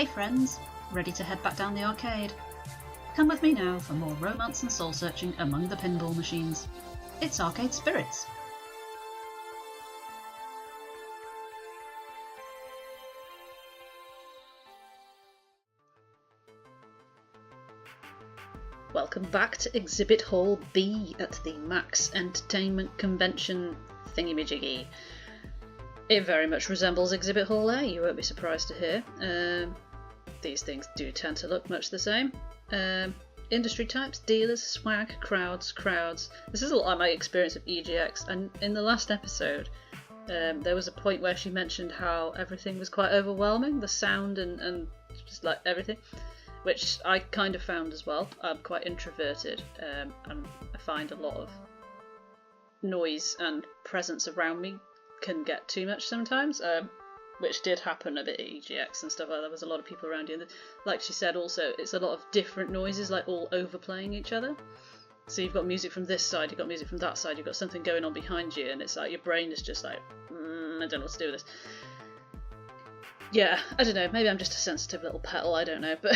Hey friends, ready to head back down the arcade? Come with me now for more romance and soul searching among the pinball machines. It's Arcade Spirits. Welcome back to Exhibit Hall B at the Max Entertainment Convention thingy-majiggy. It very much resembles Exhibit Hall A, you won't be surprised to hear. These things do tend to look much the same. Industry types, dealers, swag, crowds. This is a lot like my experience of EGX, and in the last episode there was a point where she mentioned how everything was quite overwhelming, the sound and just like everything, which I kind of found as well. I'm quite introverted and I find a lot of noise and presence around me can get too much sometimes, which did happen a bit at EGX and stuff like that. There was a lot of people around you, and like she said also, it's a lot of different noises, like all overplaying each other. So you've got music from this side, you've got music from that side, you've got something going on behind you, and it's like your brain is just like, I don't know what to do with this. Yeah, I don't know, maybe I'm just a sensitive little petal, I don't know, but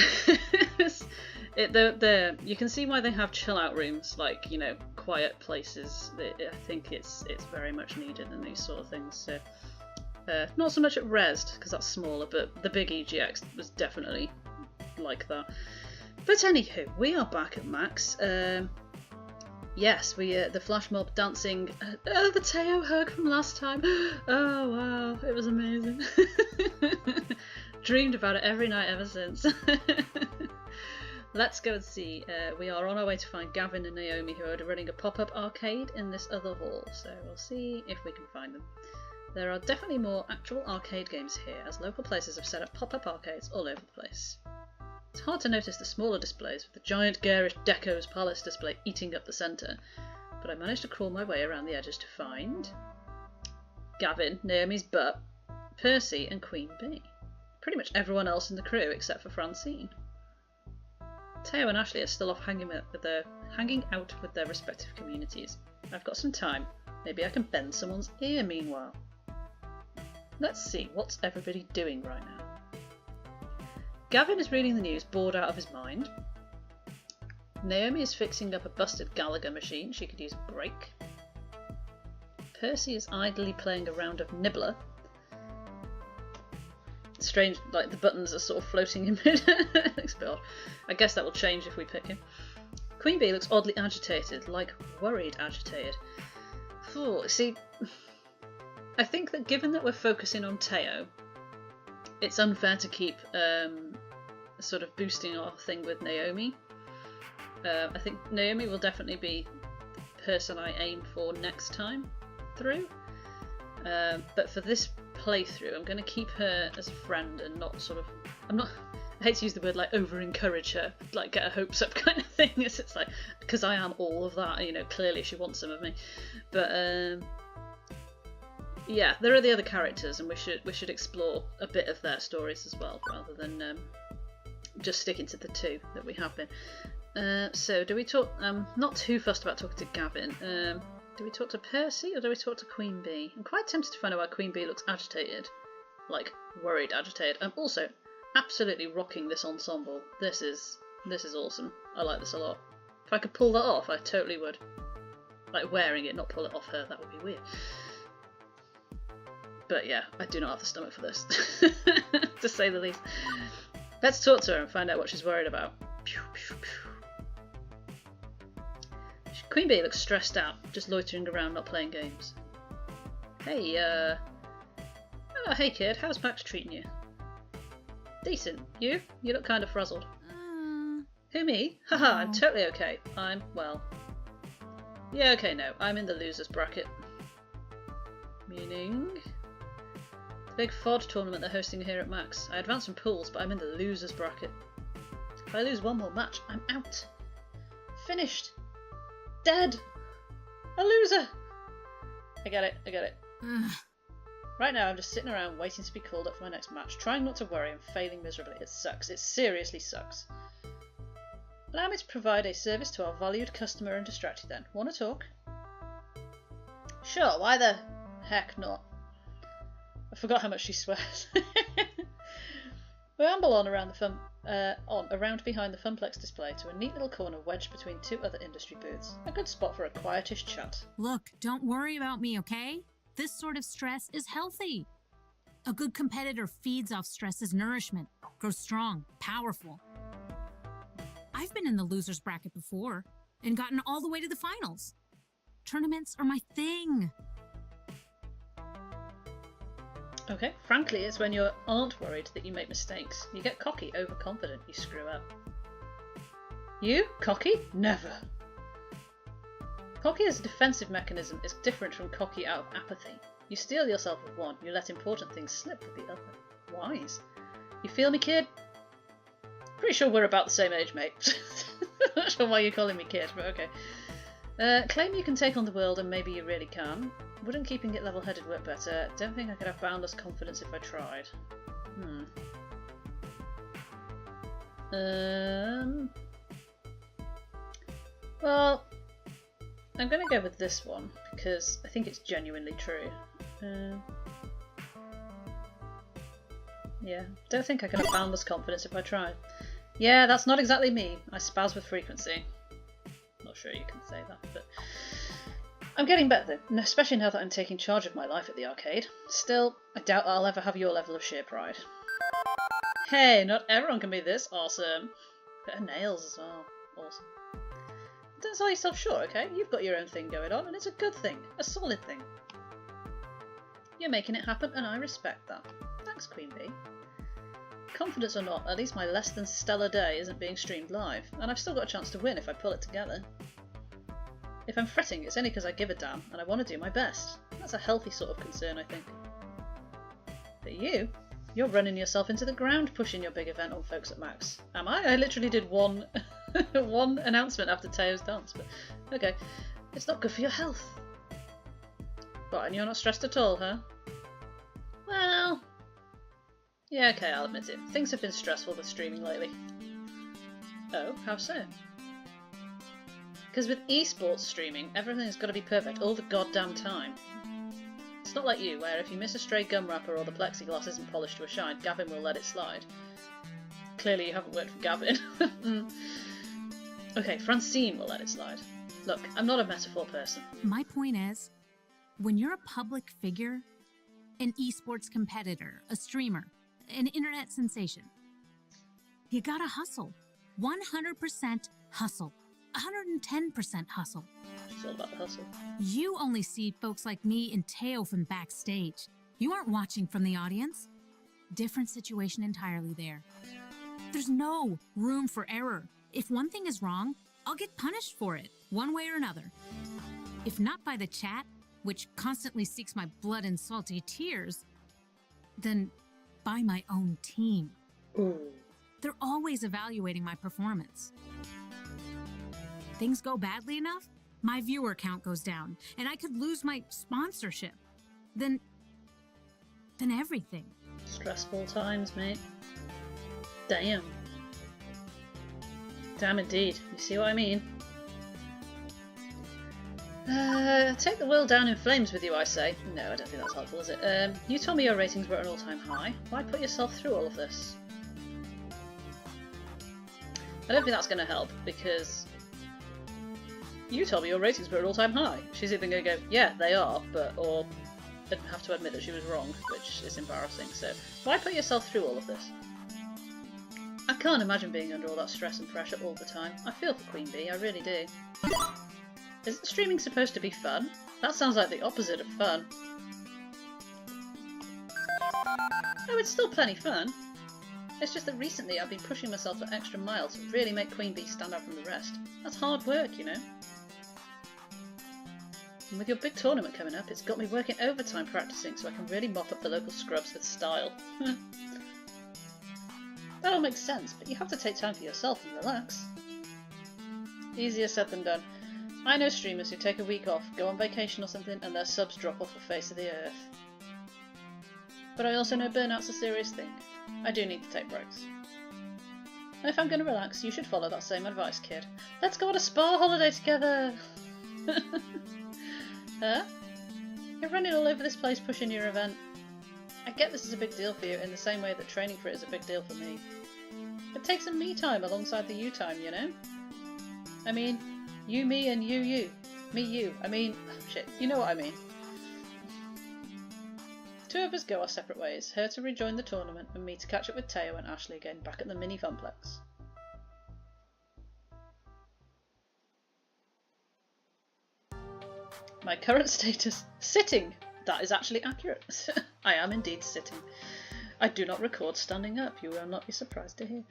you can see why they have chill out rooms, like, you know, quiet places. I think it's very much needed in these sort of things. So not so much at Resd, because that's smaller, but the big EGX was definitely like that. But anywho, we are back at Max. Yes, the flash mob dancing, the Teo hug from last time. Oh wow, it was amazing. Dreamed about it every night ever since. Let's go and see. We are on our way to find Gavin and Naomi, who are running a pop-up arcade in this other hall, so we'll see if we can find them. There are definitely more actual arcade games here, as local places have set up pop-up arcades all over the place. It's hard to notice the smaller displays, with the giant garish Deco's Palace display eating up the centre, but I managed to crawl my way around the edges to find Gavin, Naomi's butt, Percy and Queen Bee. Pretty much everyone else in the crew except for Francine. Teo and Ashley are still off hanging out with their respective communities. I've got some time. Maybe I can bend someone's ear meanwhile. Let's see, what's everybody doing right now? Gavin is reading the news, bored out of his mind. Naomi is fixing up a busted Gallagher machine. She could use a break. Percy is idly playing a round of Nibbler. Strange, like the buttons are sort of floating in mid. Looks a bit odd. I guess that will change if we pick him. Queen Bee looks oddly agitated, like worried agitated. See, I think that given that we're focusing on Teo, it's unfair to keep sort of boosting our thing with Naomi. I think Naomi will definitely be the person I aim for next time through. But for this playthrough, I'm going to keep her as a friend and not sort of... I hate to use the word like over-encourage her, like get her hopes up kind of thing. It's like, because I am all of that, you know, clearly she wants some of me. But yeah, there are the other characters, and we should explore a bit of their stories as well, rather than just sticking to the two that we have been. So do we talk? I'm not too fussed about talking to Gavin. Do we talk to Percy or do we talk to Queen Bee? I'm quite tempted to find out why Queen Bee looks agitated, like worried agitated. I'm also absolutely rocking this ensemble. This is awesome. I like this a lot. If I could pull that off, I totally would. Like wearing it, not pull it off her. That would be weird. But yeah, I do not have the stomach for this, to say the least. Let's talk to her and find out what she's worried about. Pew, pew, pew. Queen Bee looks stressed out, just loitering around, not playing games. Hey, hey kid, how's Max treating you? Decent. You? You look kind of frazzled. Who, me? Haha, I'm totally okay. I'm, well... Yeah, okay, no, I'm in the losers bracket. Meaning... the big FOD tournament they're hosting here at Max. I advanced in pools, but I'm in the losers bracket. If I lose one more match, I'm out. Finished. Dead! A loser! I get it. Right now I'm just sitting around waiting to be called up for my next match, trying not to worry and failing miserably. It sucks. It seriously sucks. Allow me to provide a service to our valued customer and distract you then. Want to talk? Sure, why the heck not? I forgot how much she swears. We amble on around around behind the Funplex display to a neat little corner wedged between two other industry booths. A good spot for a quietish chat. Look, don't worry about me, okay? This sort of stress is healthy. A good competitor feeds off stress as nourishment, grows strong, powerful. I've been in the loser's bracket before and gotten all the way to the finals. Tournaments are my thing. Okay, frankly, it's when you aren't worried that you make mistakes. You get cocky, overconfident, you screw up. You? Cocky? Never. Cocky as a defensive mechanism is different from cocky out of apathy. You steel yourself with one, you let important things slip with the other. Wise. You feel me, kid? Pretty sure we're about the same age, mate. Not sure why you're calling me kid, but okay. Claim you can take on the world and maybe you really can. Wouldn't keeping it level-headed work better? Don't think I could have boundless confidence if I tried. Well, I'm going to go with this one because I think it's genuinely true. Yeah, don't think I could have boundless confidence if I tried. Yeah, that's not exactly me. I spaz with frequency. Not sure you can say that, but I'm getting better though, especially now that I'm taking charge of my life at the arcade. Still, I doubt I'll ever have your level of sheer pride. Hey, not everyone can be this awesome. Better nails as well. Awesome. Don't sell yourself short, okay? You've got your own thing going on, and it's a good thing. A solid thing. You're making it happen, and I respect that. Thanks, Queen Bee. Confidence or not, at least my less than stellar day isn't being streamed live, and I've still got a chance to win if I pull it together. If I'm fretting, it's only because I give a damn, and I want to do my best. That's a healthy sort of concern, I think. But you're running yourself into the ground pushing your big event on Folks at Max. Am I? I literally did one one announcement after Teo's dance, but okay. It's not good for your health. What, and you're not stressed at all, huh? Well, yeah, okay, I'll admit it. Things have been stressful with streaming lately. Oh, how so? Because with esports streaming, everything's got to be perfect all the goddamn time. It's not like you, where if you miss a stray gum wrapper or the plexiglass isn't polished to a shine, Gavin will let it slide. Clearly you haven't worked for Gavin. Okay, Francine will let it slide. Look, I'm not a metaphor person. My point is, when you're a public figure, an esports competitor, a streamer, an internet sensation, you gotta hustle. 100% hustle. 110% hustle. It's all about the hustle. You only see folks like me and Teo from backstage. You aren't watching from the audience. Different situation entirely there. There's no room for error. If one thing is wrong, I'll get punished for it, one way or another. If not by the chat, which constantly seeks my blood and salty tears, then by my own team. Ooh. They're always evaluating my performance. Things go badly enough, my viewer count goes down, and I could lose my sponsorship. Then everything. Stressful times, mate. Damn. Damn indeed. You see what I mean? Take the world down in flames with you, I say. No, I don't think that's helpful, is it? You told me your ratings were at an all-time high. Why put yourself through all of this? I don't think that's going to help, because you told me your ratings were at an all-time high. She's either going to go, yeah, they are, or have to admit that she was wrong, which is embarrassing. So, why put yourself through all of this? I can't imagine being under all that stress and pressure all the time. I feel for Queen Bee, I really do. Isn't streaming supposed to be fun? That sounds like the opposite of fun. Oh, it's still plenty fun. It's just that recently I've been pushing myself the extra mile to really make Queen Bee stand out from the rest. That's hard work, you know. And with your big tournament coming up, it's got me working overtime practicing so I can really mop up the local scrubs with style. That all makes sense, but you have to take time for yourself and relax. Easier said than done. I know streamers who take a week off, go on vacation or something, and their subs drop off the face of the earth. But I also know burnout's a serious thing. I do need to take breaks. And if I'm going to relax, you should follow that same advice, kid. Let's go on a spa holiday together! Huh? You're running all over this place pushing your event. I get this is a big deal for you in the same way that training for it is a big deal for me. But take some me time alongside the you time, you know? I mean, you, me, and you. Me, you. I mean, shit, you know what I mean. Two of us go our separate ways, her to rejoin the tournament and me to catch up with Teo and Ashley again back at the mini Funplex. My current status, sitting. That is actually accurate. I am indeed sitting. I do not record standing up, you will not be surprised to hear.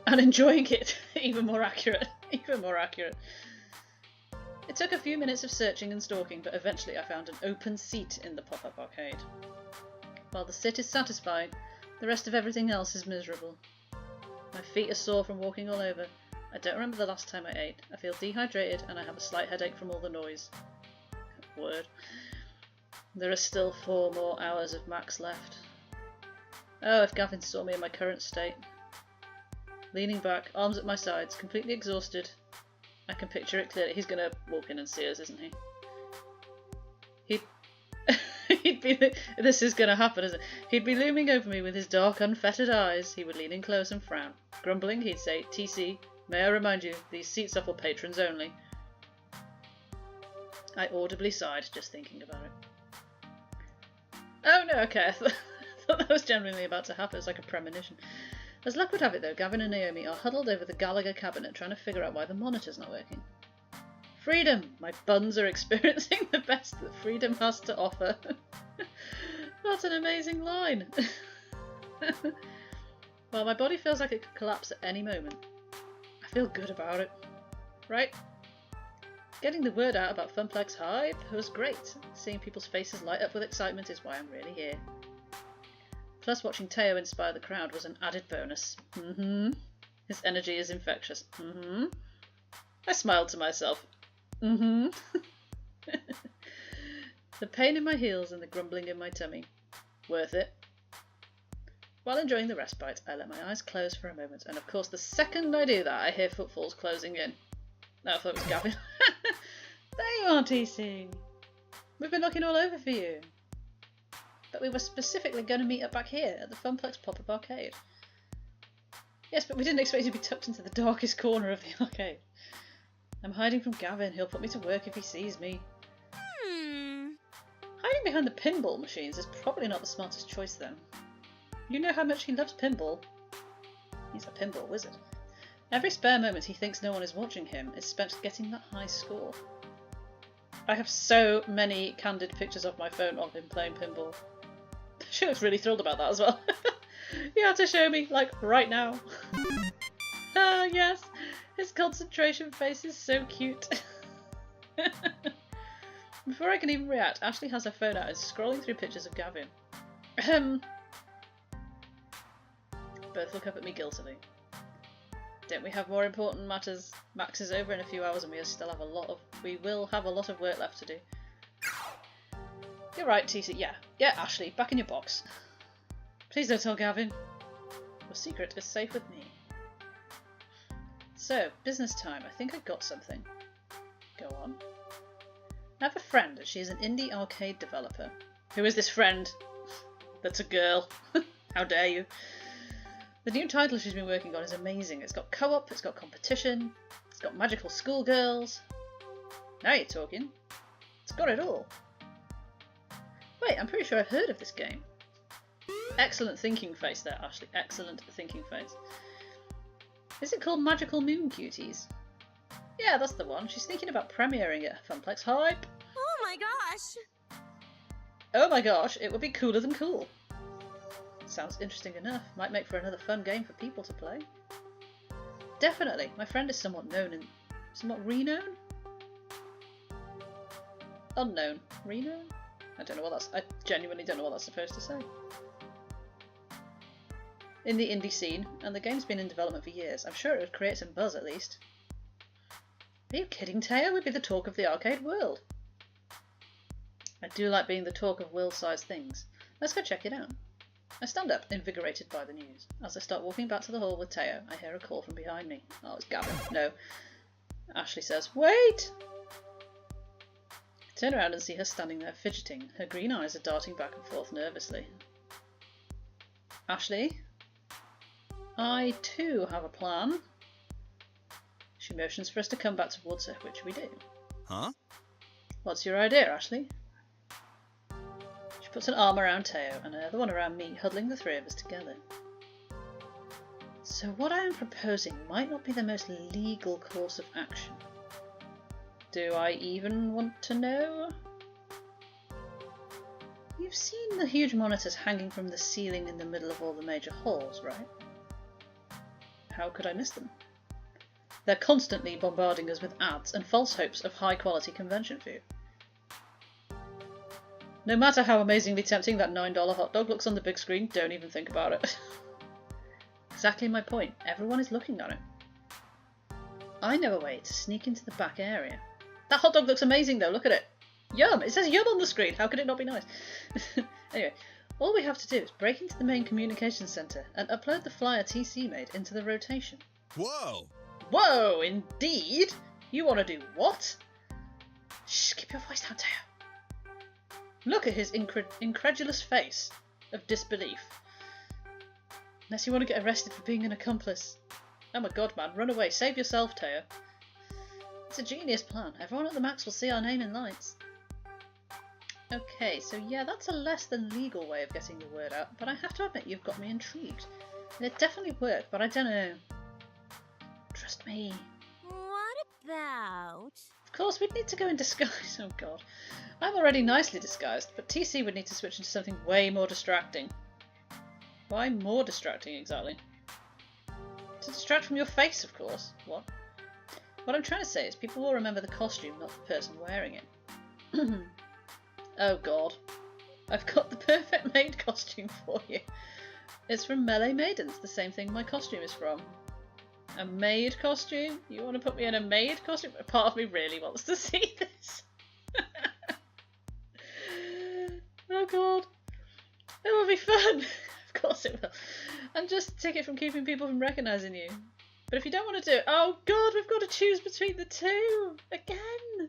And enjoying it. Even more accurate. Even more accurate. It took a few minutes of searching and stalking, but eventually I found an open seat in the pop-up arcade. While the sit is satisfying, the rest of everything else is miserable. My feet are sore from walking all over. I don't remember the last time I ate. I feel dehydrated and I have a slight headache from all the noise. Word. There are still 4 more hours of max left. Oh, if Gavin saw me in my current state. Leaning back, arms at my sides, completely exhausted. I can picture it clearly. He's going to walk in and see us, isn't he? He'd be... This is going to happen, isn't it? He'd be looming over me with his dark, unfettered eyes. He would lean in close and frown. Grumbling, he'd say, "TC, may I remind you, these seats are for patrons only." I audibly sighed, just thinking about it. Oh no, okay, I thought that was genuinely about to happen. It's like a premonition. As luck would have it though, Gavin and Naomi are huddled over the Gallagher cabinet trying to figure out why the monitor's not working. Freedom! My buns are experiencing the best that freedom has to offer. That's an amazing line. Well, my body feels like it could collapse at any moment. I feel good about it. Right? Getting the word out about Funplex Hype was great. Seeing people's faces light up with excitement is why I'm really here. Plus watching Teo inspire the crowd was an added bonus. His energy is infectious. I smiled to myself. The pain in my heels and the grumbling in my tummy. Worth it. While enjoying the respite, I let my eyes close for a moment, and of course the second I do that I hear footfalls closing in. No, I thought it was Gavin. There you are, TC. We've been looking all over for you. But we were specifically going to meet up back here at the Funplex pop-up arcade. Yes, but we didn't expect you to be tucked into the darkest corner of the arcade. I'm hiding from Gavin. He'll put me to work if he sees me. Hiding behind the pinball machines is probably not the smartest choice then. You know how much he loves pinball. He's a pinball wizard. Every spare moment he thinks no one is watching him is spent getting that high score. I have so many candid pictures of my phone of him playing pinball. She looks really thrilled about that as well. You have to show me, like, right now. Ah, yes. His concentration face is so cute. Before I can even react, Ashley has her phone out and is scrolling through pictures of Gavin. Both look up at me guiltily. Don't we have more important matters? Max is over in a few hours and we will have a lot of work left to do. You're right, TC. Yeah, Ashley, back in your box. Please don't tell Gavin. Your secret is safe with me. So, business time. I think I got something. Go on. I have a friend and she is an indie arcade developer. Who is this friend? That's a girl. How dare you? The new title she's been working on is amazing. It's got co-op, it's got competition, it's got magical schoolgirls. Now you're talking. It's got it all. Wait, I'm pretty sure I've heard of this game. Excellent thinking face there, Ashley. Excellent thinking face. Is it called Magical Moon Cuties? Yeah, that's the one. She's thinking about premiering it at Funplex Hype. Oh my gosh! Oh my gosh, it would be cooler than cool. Sounds interesting enough. Might make for another fun game for people to play. Definitely. My friend is somewhat known and somewhat renowned? Unknown. Renowned? I don't know what that's... I genuinely don't know what that's supposed to say. In the indie scene, and the game's been in development for years. I'm sure it would create some buzz at least. Are you kidding, Teo? We'd be the talk of the arcade world. I do like being the talk of world-sized things. Let's go check it out. I stand up, invigorated by the news. As I start walking back to the hall with Teo, I hear a call from behind me. Oh, it's Gavin. No. Ashley says, "Wait!" Turn around and see her standing there fidgeting. Her green eyes are darting back and forth nervously. Ashley? I too have a plan. She motions for us to come back towards her, which we do. Huh? What's your idea, Ashley? She puts an arm around Teo and another one around me, huddling the three of us together. So what I am proposing might not be the most legal course of action. Do I even want to know? You've seen the huge monitors hanging from the ceiling in the middle of all the major halls, right? How could I miss them? They're constantly bombarding us with ads and false hopes of high-quality convention food. No matter how amazingly tempting that $9 hot dog looks on the big screen, don't even think about it. Exactly my point. Everyone is looking at it. I know a way to sneak into the back area. That hot dog looks amazing though, look at it. Yum! It says yum on the screen, how could it not be nice? Anyway, all we have to do is break into the main communications centre and upload the flyer TC made into the rotation. Whoa! Whoa, indeed? You want to do what? Shh, keep your voice down, Teo. Look at his incredulous face of disbelief. Unless you want to get arrested for being an accomplice. Oh my god, man, run away. Save yourself, Teo. It's a genius plan. Everyone at the Max will see our name in lights. Okay, so yeah, that's a less than legal way of getting the word out, but I have to admit you've got me intrigued. And it definitely worked, but I don't know. Trust me. What about? Of course, we'd need to go in disguise. Oh god. I'm already nicely disguised, but TC would need to switch into something way more distracting. Why more distracting, exactly? To distract from your face, of course. What? What I'm trying to say is people will remember the costume, not the person wearing it. Oh god. I've got the perfect maid costume for you. It's from Melee Maidens, the same thing my costume is from. A maid costume? You want to put me in a maid costume? Part of me really wants to see this. Oh god. It will be fun. Of course it will. And just a ticket from keeping people from recognising you. But if you don't want to do it, oh god, we've got to choose between the two again.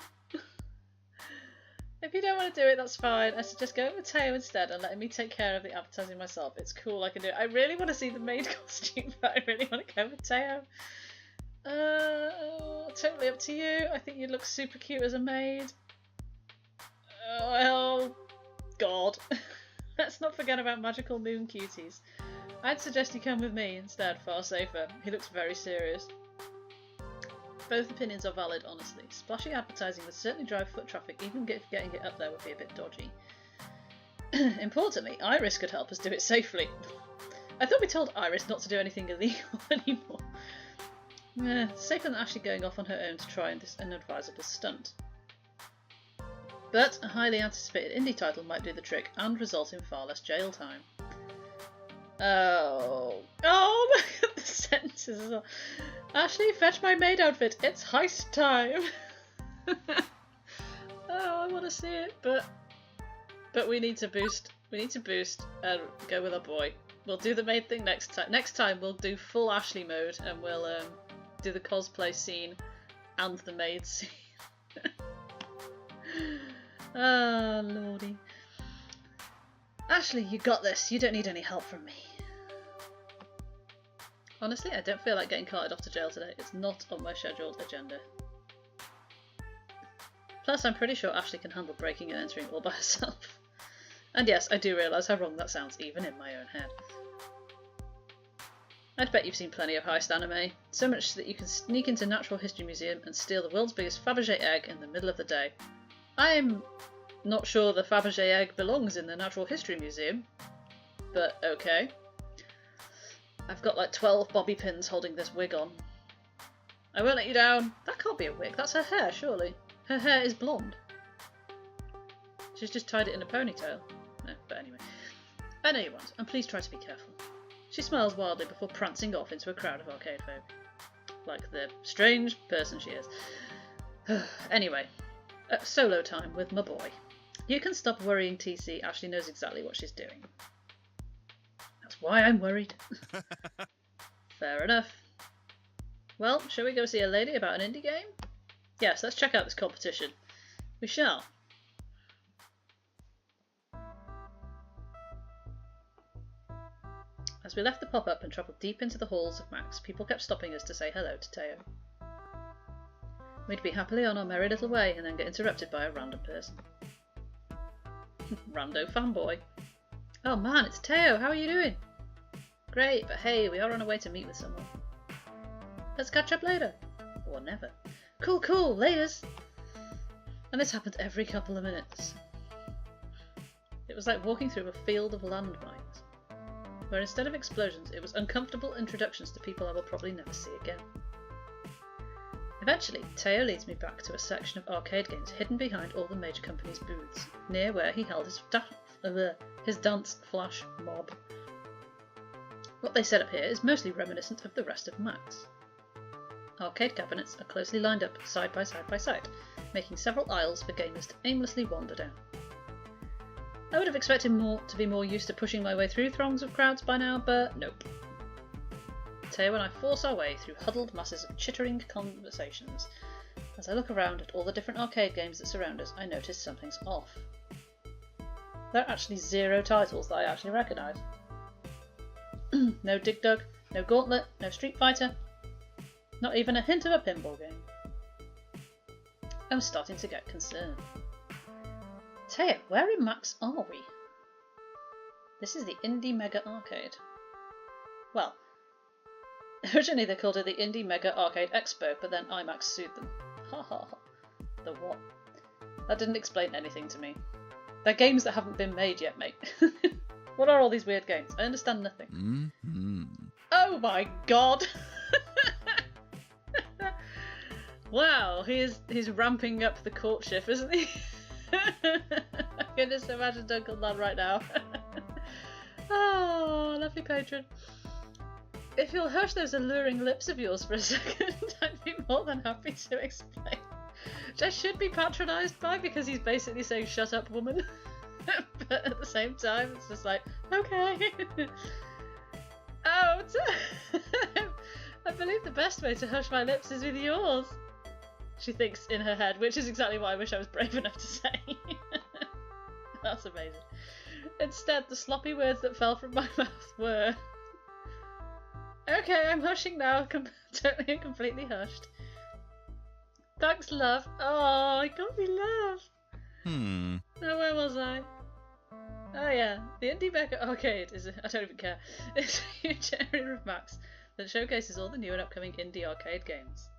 If you don't want to do it, that's fine. I suggest going with Teo instead and letting me take care of the advertising myself. It's cool, I can do it. I really want to see the maid costume, but I really want to go with Teo. Totally up to you. I think you'd look super cute as a maid. Oh god. Let's not forget about magical moon cuties. I'd suggest you come with me instead, far safer. He looks very serious. Both opinions are valid, honestly. Splashy advertising would certainly drive foot traffic, even getting it up there would be a bit dodgy. Importantly, Iris could help us do it safely. I thought we told Iris not to do anything illegal anymore. Safer than Ashley going off on her own to try this inadvisable stunt. But a highly anticipated indie title might do the trick and result in far less jail time. Oh my god, the sentences as well. Ashley, fetch my maid outfit. It's heist time. Oh, I want to see it, but we need to boost. We need to boost and go with our boy. We'll do the maid thing next time. Next time we'll do full Ashley mode and we'll do the cosplay scene and the maid scene. Oh lordy. Ashley, you got this. You don't need any help from me. Honestly, I don't feel like getting carted off to jail today. It's not on my scheduled agenda. Plus, I'm pretty sure Ashley can handle breaking and entering all by herself. And yes, I do realise how wrong that sounds, even in my own head. I'd bet you've seen plenty of heist anime. So much that you can sneak into Natural History Museum and steal the world's biggest Fabergé egg in the middle of the day. I'm not sure the Fabergé egg belongs in the Natural History Museum, but okay. I've got like 12 bobby pins holding this wig on. I won't let you down. That can't be a wig, that's her hair, surely. Her hair is blonde. She's just tied it in a ponytail. No, but anyway. I know you won't, and please try to be careful. She smiles wildly before prancing off into a crowd of arcade folk. Like the strange person she is. Anyway, solo time with my boy. You can stop worrying, TC. Ashley knows exactly what she's doing. That's why I'm worried. Fair enough. Well, shall we go see a lady about an indie game? Yes, let's check out this competition. We shall. As we left the pop-up and travelled deep into the halls of Max, people kept stopping us to say hello to Teo. We'd be happily on our merry little way and then get interrupted by a random person. Rando fanboy. Oh man, it's Teo, how are you doing? Great, but hey, we are on our way to meet with someone. Let's catch up later. Or never. Cool, laters! And this happened every couple of minutes. It was like walking through a field of landmines, where instead of explosions, it was uncomfortable introductions to people I will probably never see again. Eventually, Teo leads me back to a section of arcade games hidden behind all the major companies' booths, near where he held his dance flash mob. What they set up here is mostly reminiscent of the rest of Max. Arcade cabinets are closely lined up side by side, making several aisles for gamers to aimlessly wander down. I would have expected to be more used to pushing my way through throngs of crowds by now, but nope. Teo and I force our way through huddled masses of chittering conversations. As I look around at all the different arcade games that surround us, I notice something's off. There are actually 0 titles that I actually recognise. No Dig Dug, no Gauntlet, no Street Fighter, not even a hint of a pinball game. I'm starting to get concerned. Teo, where in Max are we? This is the Indie Mega Arcade. Well, originally they called it the Indie Mega Arcade Expo, but then IMAX sued them. Ha ha ha. The what? That didn't explain anything to me. They're games that haven't been made yet, mate. What are all these weird games? I understand nothing. Mm-hmm. Oh my god! Wow, he's ramping up the courtship, isn't he? I can just imagine Duncan Lad right now. Oh, lovely patron. If you'll hush those alluring lips of yours for a second, I'd be more than happy to explain. Which I should be patronised by because he's basically saying shut up woman. But at the same time it's just like, okay. Oh, I believe the best way to hush my lips is with yours, she thinks in her head, which is exactly what I wish I was brave enough to say. That's amazing. Instead, the sloppy words that fell from my mouth were, okay, I'm hushing now, totally and completely hushed. Thanks, love. Oh, I got me love. Now, where was I? Oh yeah, the Indie Mega Arcade is I don't even care. It's a huge area of Max that showcases all the new and upcoming indie arcade games.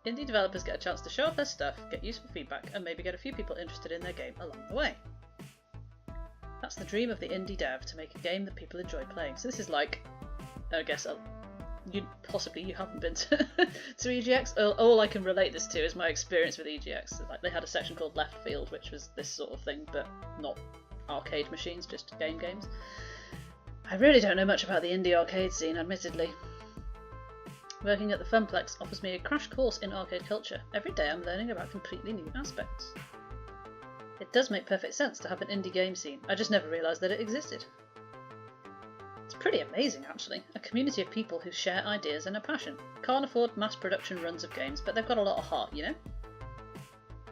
Indie developers get a chance to show off their stuff, get useful feedback, and maybe get a few people interested in their game along the way. That's the dream of the indie dev, to make a game that people enjoy playing. So this is like, I guess, you haven't been to EGX. All I can relate this to is my experience with EGX. Like, they had a section called Left Field, which was this sort of thing, but not arcade machines, just games. I really don't know much about the indie arcade scene, admittedly. Working at the Funplex offers me a crash course in arcade culture. Every day I'm learning about completely new aspects. It does make perfect sense to have an indie game scene. I just never realised that it existed. It's pretty amazing, actually. A community of people who share ideas and a passion. Can't afford mass production runs of games, but they've got a lot of heart, you know?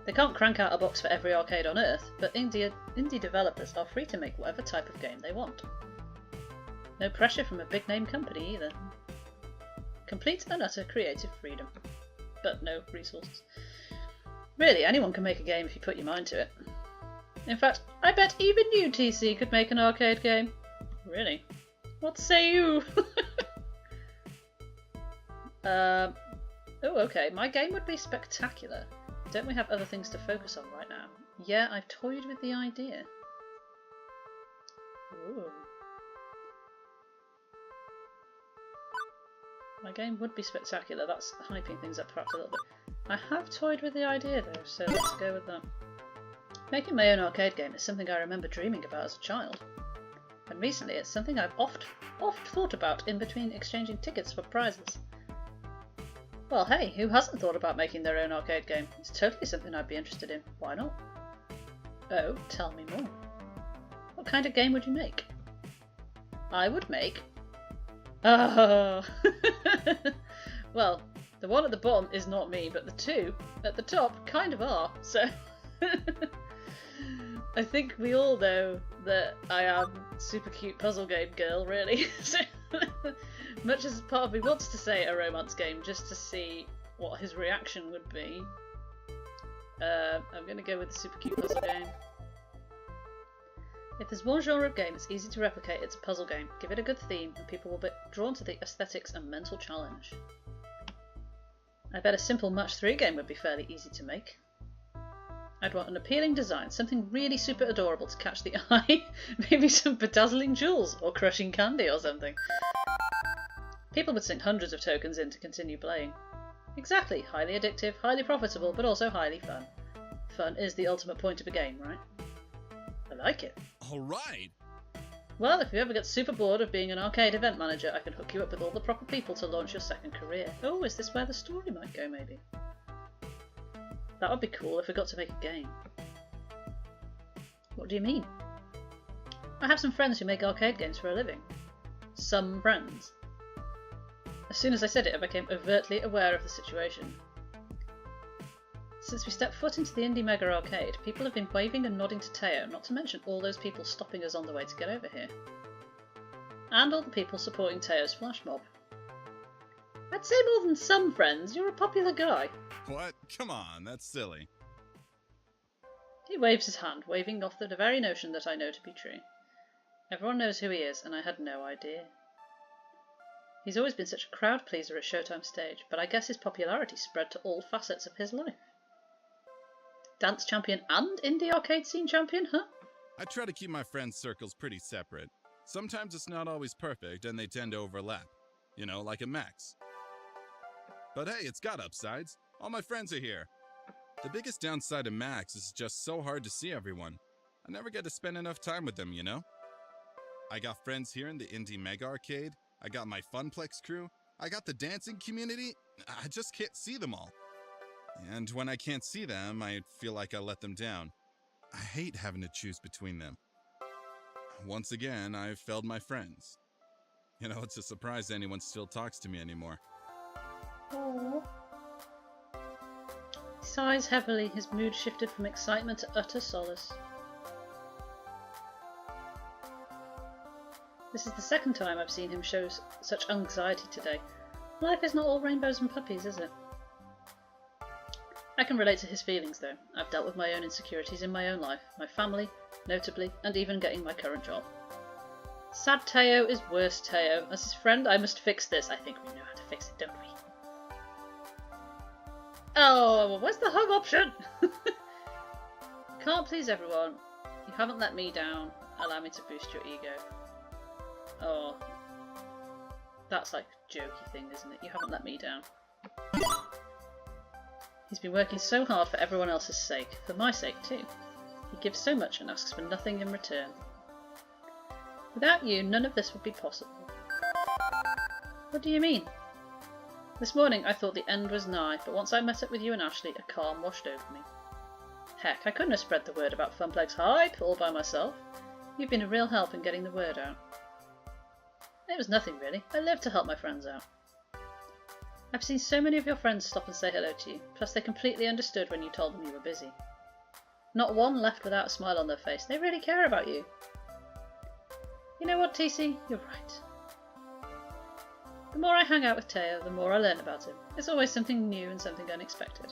They can't crank out a box for every arcade on Earth, but indie developers are free to make whatever type of game they want. No pressure from a big name company either. Complete and utter creative freedom, but no resources. Really, anyone can make a game if you put your mind to it. In fact, I bet even you, TC, could make an arcade game. Really? What say you? Oh, okay, my game would be spectacular. Don't we have other things to focus on right now? Yeah, I've toyed with the idea. Ooh. My game would be spectacular. That's hyping things up perhaps a little bit. I have toyed with the idea though, so let's go with that. Making my own arcade game is something I remember dreaming about as a child. And recently it's something I've oft thought about in between exchanging tickets for prizes. Well, hey, who hasn't thought about making their own arcade game? It's totally something I'd be interested in. Why not? Oh, tell me more. What kind of game would you make? I would make... Oh! Well, the one at the bottom is not me, but the two at the top kind of are, so... I think we all know that I am super cute puzzle game girl, really. So, much as part of me wants to say a romance game just to see what his reaction would be, I'm going to go with the super cute puzzle game. If there's one genre of game that's easy to replicate, it's a puzzle game. Give it a good theme and people will be drawn to the aesthetics and mental challenge. I bet a simple match 3 game would be fairly easy to make. I'd want an appealing design, something really super adorable to catch the eye. Maybe some bedazzling jewels or crushing candy or something. People would sink hundreds of tokens in to continue playing. Exactly, highly addictive, highly profitable, but also highly fun. Fun is the ultimate point of a game, right? I like it. Alright! Well, if you ever get super bored of being an arcade event manager, I can hook you up with all the proper people to launch your second career. Oh, is this where the story might go, maybe? That would be cool if we got to make a game. What do you mean? I have some friends who make arcade games for a living. Some friends. As soon as I said it, I became overtly aware of the situation. Since we stepped foot into the Indie Mega Arcade, people have been waving and nodding to Teo, not to mention all those people stopping us on the way to get over here. And all the people supporting Teo's flash mob. I'd say more than some friends, you're a popular guy. What? Come on, that's silly. He waves his hand, waving off the very notion that I know to be true. Everyone knows who he is, and I had no idea. He's always been such a crowd pleaser at Showtime stage, but I guess his popularity spread to all facets of his life. Dance champion and indie arcade scene champion, huh? I try to keep my friends' circles pretty separate. Sometimes it's not always perfect and they tend to overlap. You know, like a Max. But hey, it's got upsides. All my friends are here. The biggest downside of Max is just so hard to see everyone. I never get to spend enough time with them, you know? I got friends here in the Indie Mega Arcade. I got my Funplex crew. I got the dancing community. I just can't see them all. And when I can't see them, I feel like I let them down. I hate having to choose between them. Once again, I've failed my friends. You know, it's a surprise anyone still talks to me anymore. Aww. He sighs heavily, his mood shifted from excitement to utter solace. This is the second time I've seen him show such anxiety today. Life is not all rainbows and puppies, is it? I can relate to his feelings though. I've dealt with my own insecurities in my own life, my family, notably, and even getting my current job. Sad Teo is worse Teo. As his friend, I must fix this. I think we know how to fix it, don't we? Oh, where's the hug option? Can't please everyone. You haven't let me down. Allow me to boost your ego. Oh. That's like a jokey thing, isn't it? You haven't let me down. He's been working so hard for everyone else's sake, for my sake too. He gives so much and asks for nothing in return. Without you, none of this would be possible. What do you mean? This morning I thought the end was nigh, but once I met up with you and Ashley, a calm washed over me. Heck, I couldn't have spread the word about Funplex Hype all by myself. You've been a real help in getting the word out. It was nothing really. I live to help my friends out. I've seen so many of your friends stop and say hello to you, plus they completely understood when you told them you were busy. Not one left without a smile on their face. They really care about you. You know what, TC? You're right. The more I hang out with Teo, the more I learn about him. It's always something new and something unexpected.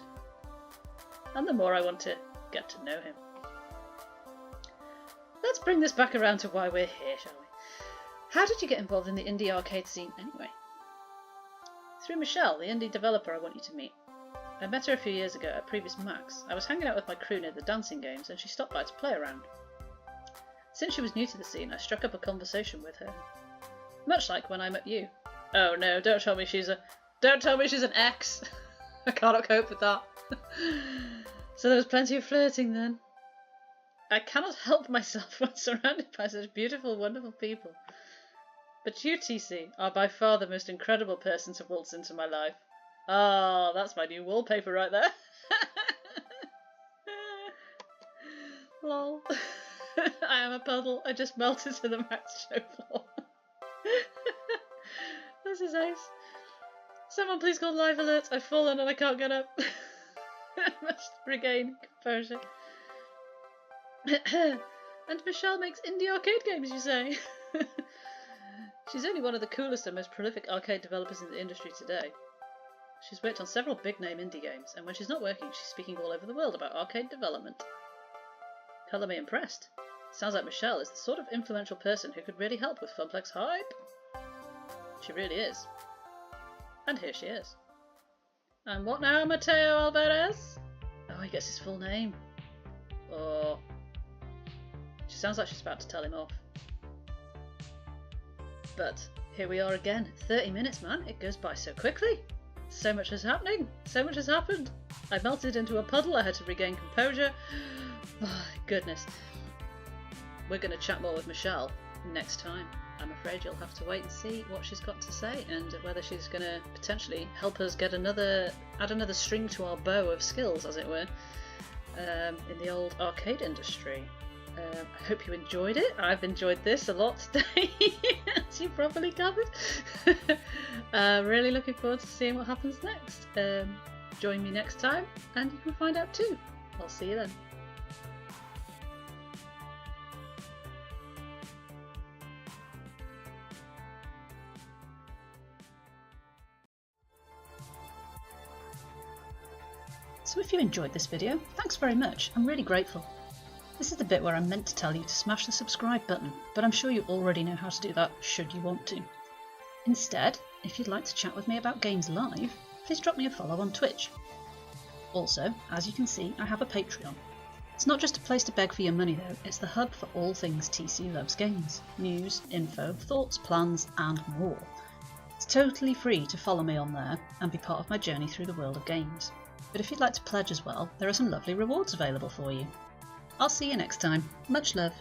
And the more I want to get to know him. Let's bring this back around to why we're here, shall we? How did you get involved in the indie arcade scene anyway? Through Michelle, the indie developer I want you to meet. I met her a few years ago at previous Max. I was hanging out with my crew near the dancing games and she stopped by to play around. Since she was new to the scene, I struck up a conversation with her. Much like when I met you. Oh no, don't tell me she's an ex! I cannot cope with that. So there was plenty of flirting then. I cannot help myself when surrounded by such beautiful, wonderful people. But you, TC, are by far the most incredible person to waltz into my life. Ah, that's my new wallpaper right there. Lol. I am a puddle. I just melted to the Max show floor. This is ace. Someone please call live alert. I've fallen and I can't get up. I must regain composure. And Michelle makes indie arcade games, you say? She's only one of the coolest and most prolific arcade developers in the industry today. She's worked on several big-name indie games, and when she's not working, she's speaking all over the world about arcade development. Colour me impressed. Sounds like Michelle is the sort of influential person who could really help with Funplex Hype. She really is. And here she is. And what now, Mateo Alvarez? Oh, he gets his full name. Oh. She sounds like she's about to tell him off. But here we are again. 30 minutes, man. It goes by so quickly. So much is happening. So much has happened. I melted into a puddle. I had to regain composure. Oh, goodness. We're going to chat more with Michelle next time. I'm afraid you'll have to wait and see what she's got to say and whether she's going to potentially help us add another string to our bow of skills, as it were, in the old arcade industry. I hope you enjoyed it. I've enjoyed this a lot today, as you probably covered. Really looking forward to seeing what happens next. Join me next time and you can find out too. I'll see you then. So if you enjoyed this video, thanks very much. I'm really grateful. This is the bit where I'm meant to tell you to smash the subscribe button, but I'm sure you already know how to do that should you want to. Instead, if you'd like to chat with me about games live, please drop me a follow on Twitch. Also, as you can see, I have a Patreon. It's not just a place to beg for your money though, it's the hub for all things TC Loves Games. News, info, thoughts, plans and more. It's totally free to follow me on there and be part of my journey through the world of games. But if you'd like to pledge as well, there are some lovely rewards available for you. I'll see you next time. Much love.